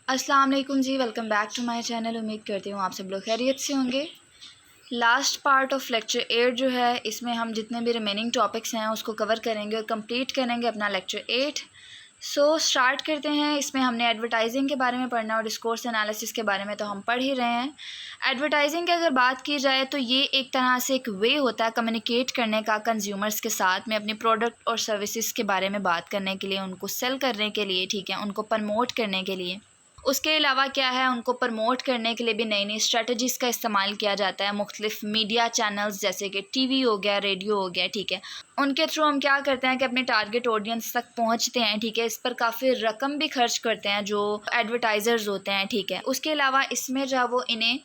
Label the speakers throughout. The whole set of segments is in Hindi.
Speaker 1: अस्सलाम वालेकुम जी, welcome back to my channel. उम्मीद करती हूँ आप सब लोग खैरियत से होंगे। लास्ट पार्ट ऑफ लेक्चर 8 जो है, इसमें हम जितने भी रिमेनिंग टॉपिक्स हैं उसको कवर करेंगे और कंप्लीट करेंगे अपना लेक्चर 8। स्टार्ट करते हैं। इसमें हमने एडवर्टाइजिंग के बारे में पढ़ना और डिस्कोर्स एनालिसिस के बारे में तो हम पढ़ ही रहे हैं। एडवर्टाइजिंग की अगर बात की जाए तो ये एक तरह से एक वे होता है कम्युनिकेट करने का कंज्यूमर्स के साथ में, अपनी प्रोडक्ट और सर्विसेज के बारे में बात करने के लिए, उनको सेल करने के लिए, ठीक है, उनको प्रमोट करने के लिए। उसके अलावा क्या है, उनको प्रमोट करने के लिए भी नई नई स्ट्रेटजीज़ का इस्तेमाल किया जाता है। मुख्तलिफ मीडिया चैनल्स जैसे कि टीवी हो गया, रेडियो हो गया, ठीक है, उनके थ्रू हम क्या करते हैं कि अपने टारगेट ऑडियंस तक पहुंचते हैं, ठीक है। इस पर काफ़ी रकम भी खर्च करते हैं जो एडवर्टाइज़र्स होते हैं, ठीक है। उसके अलावा इसमें जो है वो इन्हें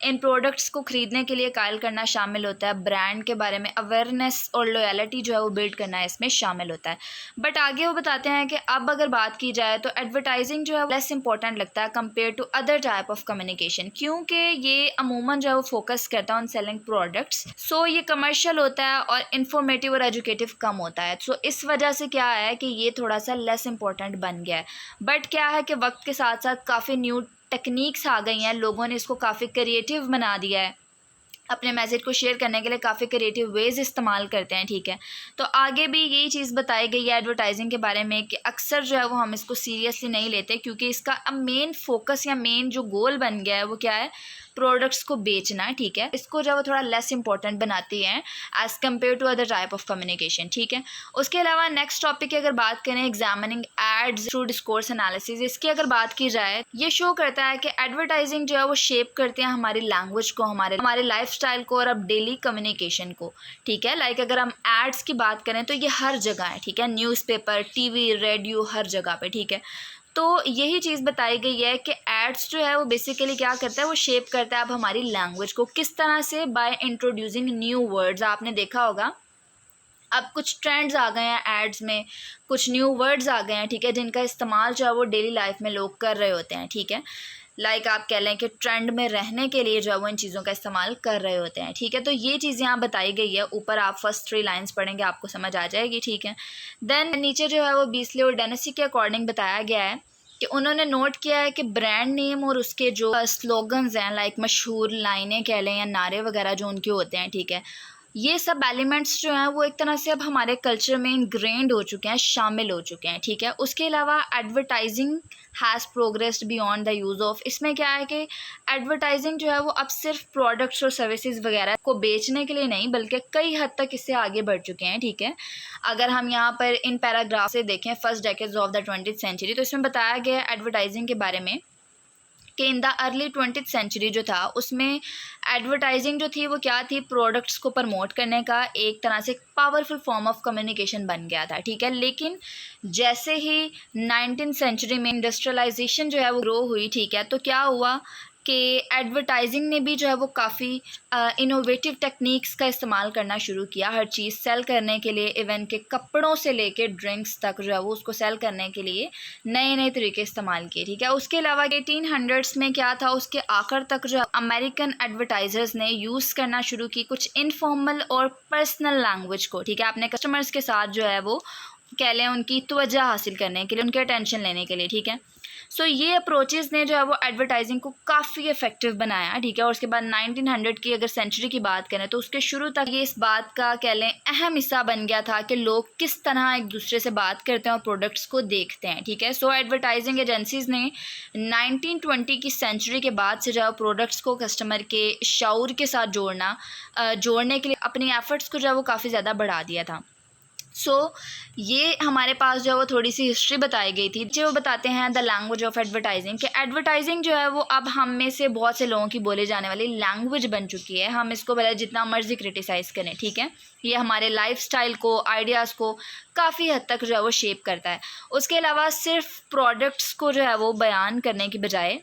Speaker 1: इन प्रोडक्ट्स को ख़रीदने के लिए कायल करना शामिल होता है। ब्रांड के बारे में अवेयरनेस और लॉयल्टी जो है वो बिल्ड करना इसमें शामिल होता है। बट आगे वो बताते हैं कि अब अगर बात की जाए तो एडवर्टाइजिंग जो है लेस इंपॉर्टेंट लगता है compare to other type of communication, क्योंकि ये अमूमन जो है वो फोकस करता है ऑन सेलिंग प्रोडक्ट्स। ये कमर्शियल होता है और इंफॉर्मेटिव और एजुकेटिव कम होता है। इस वजह से क्या है कि ये थोड़ा सा लेस इंपॉर्टेंट बन गया है। बट क्या है कि वक्त के साथ साथ काफ़ी न्यू टेक्निक्स आ गई हैं, लोगों ने इसको काफ़ी क्रिएटिव बना दिया है, अपने मैसेज को शेयर करने के लिए काफ़ी क्रिएटिव वेज इस्तेमाल करते हैं, ठीक है। तो आगे भी यही चीज़ बताई गई है एडवर्टाइजिंग के बारे में कि अक्सर जो है वो हम इसको सीरियसली नहीं लेते, क्योंकि इसका अब मेन फोकस या मेन जो गोल बन गया है वो क्या है, प्रोडक्ट्स को बेचना, ठीक है। इसको जो है वो थोड़ा लेस इंपॉर्टेंट बनाती है as compare to other type of communication, ठीक है। उसके अलावा नेक्स्ट टॉपिक की अगर बात करें, examining ads through discourse analysis, इसकी अगर बात की जाए, ये शो करता है कि एडवर्टाइजिंग जो है वो शेप करते हैं हमारी लैंग्वेज को, हमारे लाइफस्टाइल को और अब डेली कम्युनिकेशन को, ठीक है। लाइक अगर हम एड्स की बात करें तो ये हर जगह है, ठीक है, न्यूज़पेपर, टीवी, रेडियो, हर जगह पे, ठीक है। तो यही चीज़ बताई गई है कि एड्स जो है वो बेसिकली क्या करता है, वो शेप करता है अब हमारी लैंग्वेज को। किस तरह से? By introducing new words. आपने देखा होगा अब कुछ ट्रेंड्स आ गए हैं एड्स में, कुछ न्यू वर्ड्स आ गए हैं, ठीक है, जिनका इस्तेमाल जो है वो डेली लाइफ में लोग कर रहे होते हैं, ठीक है। लाइक आप कह लें कि ट्रेंड में रहने के लिए जो है वो इन चीज़ों का इस्तेमाल कर रहे होते हैं, ठीक है। तो ये चीज़ यहाँ बताई गई है। ऊपर आप फर्स्ट 3 लाइन्स पढ़ेंगे आपको समझ आ जाएगी, ठीक है। देन नीचे जो है वो बीस्ले और डेनेसी के अकॉर्डिंग बताया गया है कि उन्होंने नोट किया है कि ब्रांड नेम और उसके जो स्लोगन्स हैं, लाइक मशहूर लाइनें कह लें या नारे वगैरह जो उनके होते हैं, ठीक है, ये सब एलिमेंट्स जो हैं वो एक तरह से अब हमारे कल्चर में इनग्रेंड हो चुके हैं, शामिल हो चुके हैं, ठीक है। उसके अलावा advertising has progressed beyond the use of. इसमें क्या है कि एडवर्टाइजिंग जो है वो अब सिर्फ प्रोडक्ट्स और सर्विसेज वगैरह को बेचने के लिए नहीं, बल्कि कई हद तक इससे आगे बढ़ चुके हैं, ठीक है। अगर हम यहाँ पर इन पैराग्राफ से देखें first decades of the 20th century, तो इसमें बताया गया है एडवर्टाइजिंग के बारे में कि in the early 20th century जो था उसमें एडवर्टाइजिंग जो थी वो क्या थी, प्रोडक्ट्स को प्रमोट करने का एक तरह से पावरफुल फॉर्म ऑफ कम्युनिकेशन बन गया था, ठीक है। लेकिन जैसे ही 19th सेंचुरी में इंडस्ट्रियलाइजेशन जो है वो ग्रो हुई, ठीक है, तो क्या हुआ कि एडवर्टाइजिंग ने भी जो है वो काफ़ी इनोवेटिव टेक्निक्स का इस्तेमाल करना शुरू किया हर चीज़ सेल करने के लिए। इवन के कपड़ों से लेके ड्रिंक्स तक जो है वो उसको सेल करने के लिए नए नए तरीके इस्तेमाल किए, ठीक है। उसके अलावा 1800s में क्या था, उसके आखिर तक जो अमेरिकन एडवर्टाइजर्स ने यूज़ करना शुरू की कुछ इनफॉर्मल और पर्सनल लैंग्वेज को, ठीक है, अपने कस्टमर्स के साथ जो है वो कह लें उनकी तवज्जो हासिल करने के लिए, उनके अटेंशन लेने के लिए, ठीक है। ये अप्रोचेज़ ने जो है वो एडवर्टाइजिंग को काफ़ी इफेक्टिव बनाया, ठीक है। और उसके बाद 1900 की अगर सेंचुरी की बात करें तो उसके शुरू तक ये इस बात का कह लें अहम हिस्सा बन गया था कि लोग किस तरह एक दूसरे से बात करते हैं और प्रोडक्ट्स को देखते हैं, ठीक है। एडवर्टाइजिंग एजेंसीज़ ने 1920 की सेंचुरी के बाद से जो है प्रोडक्ट्स को कस्टमर के शऊर के साथ जोड़ने के लिए अपनी एफ़र्ट्स को जो है वो काफ़ी ज़्यादा बढ़ा दिया था। ये हमारे पास जो है वो थोड़ी सी हिस्ट्री बताई गई थी जो बताते हैं द लैंग्वेज ऑफ एडवर्टाइजिंग, कि एडवर्टाइजिंग जो है वो अब हम में से बहुत से लोगों की बोले जाने वाली लैंग्वेज बन चुकी है। हम इसको भले जितना मर्जी क्रिटिसाइज़ करें, ठीक है, ये हमारे लाइफस्टाइल को, आइडियाज़ को काफ़ी हद तक जो है वो शेप करता है। उसके अलावा सिर्फ प्रोडक्ट्स को जो है वो बयान करने की बजाय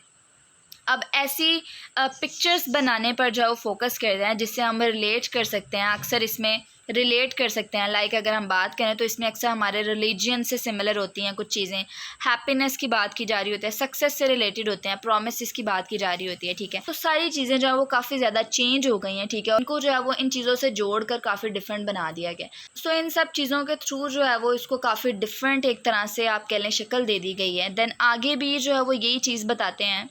Speaker 1: अब ऐसी पिक्चर्स बनाने पर जो है वो फोकस करते हैं जिससे हम रिलेट कर सकते हैं। अक्सर इसमें रिलेट कर सकते हैं। लाइक अगर हम बात करें तो इसमें अक्सर हमारे रिलीजन से सिमिलर होती हैं कुछ चीज़ें, हैप्पीनेस की बात की जा रही होती है, सक्सेस से रिलेटेड होते हैं, प्रोमिस की बात की जा रही होती है, ठीक है। तो सारी चीज़ें जो है वो काफ़ी ज़्यादा चेंज हो गई हैं, ठीक है। उनको जो है वो इन चीज़ों से जोड़ कर काफ़ी डिफरेंट बना दिया गया। सो इन सब चीज़ों के थ्रू जो है वो इसको काफ़ी डिफरेंट एक तरह से आप कह लें शक्ल दे दी गई है। देन आगे भी जो है वो यही चीज़ बताते हैं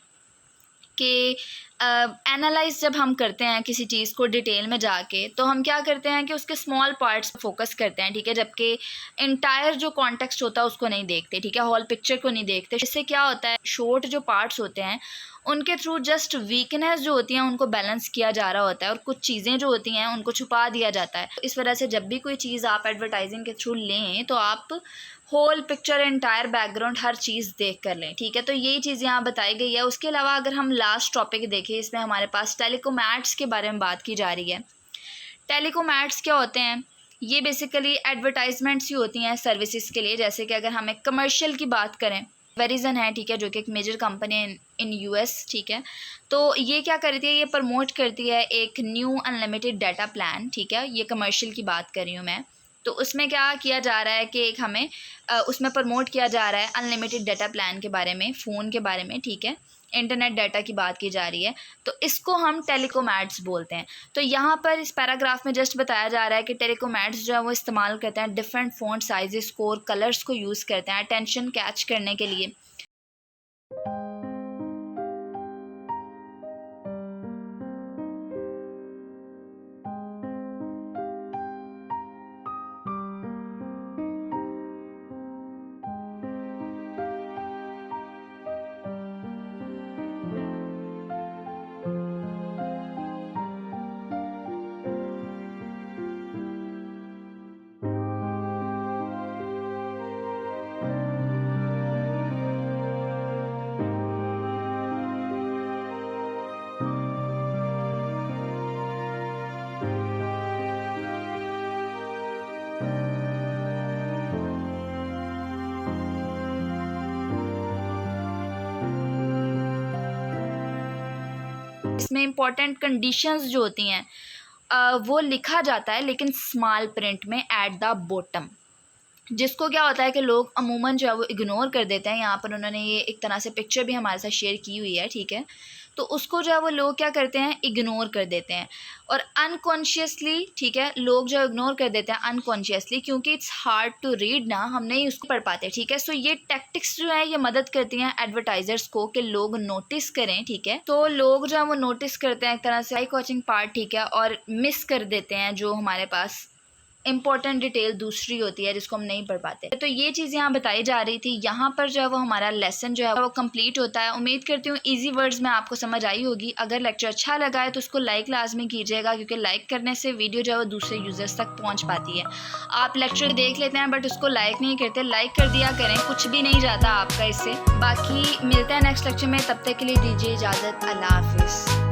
Speaker 1: कि एनालाइज जब हम करते हैं किसी चीज़ को डिटेल में जाके, तो हम क्या करते हैं कि उसके स्मॉल पार्ट्स फोकस करते हैं, ठीक है, जबकि इंटायर जो कॉन्टेक्स्ट होता है उसको नहीं देखते, ठीक है, होल पिक्चर को नहीं देखते। इससे क्या होता है, शॉर्ट जो पार्ट्स होते हैं उनके थ्रू जस्ट वीकनेस जो होती हैं उनको बैलेंस किया जा रहा होता है और कुछ चीज़ें जो होती हैं उनको छुपा दिया जाता है। इस वजह से जब भी कोई चीज़ आप एडवर्टाइजिंग के थ्रू लें तो आप होल पिक्चर, एंटायर बैकग्राउंड हर चीज़ देख कर लें, ठीक है। तो यही चीज़ यहाँ बताई गई है। उसके अलावा अगर हम लास्ट टॉपिक देखें, इसमें हमारे पास टेलीकॉम एड्स के बारे में बात की जा रही है। टेलीकॉम एड्स क्या होते हैं? ये बेसिकली एडवर्टाइजमेंट्स ही होती हैं सर्विसेज के लिए। जैसे कि अगर हम एक कमर्शियल की बात करें, वेरिजन है, ठीक है, जो कि एक मेजर कंपनी है इन यूएस, ठीक है। तो ये क्या करती है, ये प्रमोट करती है एक न्यू अनलिमिटेड डाटा प्लान, ठीक है। ये कमर्शियल की बात कर रही हूँ मैं। तो उसमें क्या किया जा रहा है कि एक हमें उसमें प्रमोट किया जा रहा है अनलिमिटेड डाटा प्लान के बारे में, फ़ोन के बारे में, ठीक है, इंटरनेट डाटा की बात की जा रही है। तो इसको हम टेलीकॉम एड्स बोलते हैं। तो यहाँ पर इस पैराग्राफ में जस्ट बताया जा रहा है कि टेलीकॉम एड्स जो है वो इस्तेमाल करते हैं डिफरेंट फ़ॉन्ट साइजेस को और कलर्स को यूज़ करते हैं अटेंशन कैच करने के लिए। इसमें इंपॉर्टेंट कंडीशंस जो होती हैं वो लिखा जाता है लेकिन स्मॉल प्रिंट में एट द बॉटम, जिसको क्या होता है कि लोग अमूमन जो है वो इग्नोर कर देते हैं। यहाँ पर उन्होंने ये एक तरह से पिक्चर भी हमारे साथ शेयर की हुई है, ठीक है। तो उसको जो है वो लोग क्या करते हैं, इग्नोर कर देते हैं और अनकॉन्शियसली, ठीक है, लोग जो इग्नोर कर देते हैं अनकॉन्शियसली, क्योंकि इट्स हार्ड टू रीड ना, हम नहीं उसको पढ़ पाते, ठीक है। सो ये टैक्टिक्स जो है ये मदद करती हैं एडवर्टाइजर्स को कि लोग नोटिस करें, ठीक है। तो लोग जो है वो नोटिस करते हैं एक तरह से आई कॉचिंग पार्ट, ठीक है, और मिस कर देते हैं जो हमारे पास इंपॉर्टेंट डिटेल दूसरी होती है जिसको हम नहीं पढ़ पाते। तो ये चीज़ यहाँ बताई जा रही थी। यहाँ पर जो है वो हमारा लेसन जो है वो कंप्लीट होता है। उम्मीद करती हूँ इजी वर्ड्स में आपको समझ आई होगी। अगर लेक्चर अच्छा लगा है तो उसको लाइक लाजमी कीजिएगा, क्योंकि लाइक करने से वीडियो जो है वो दूसरे यूज़र्स तक पहुँच पाती है। आप लेक्चर देख लेते हैं बट उसको लाइक नहीं करते, लाइक कर दिया करें, कुछ भी नहीं जाता आपका इससे। बाकी मिलते हैं नेक्स्ट लेक्चर में, तब तक के लिए दीजिए इजाज़त। अल्लाह हाफिज़।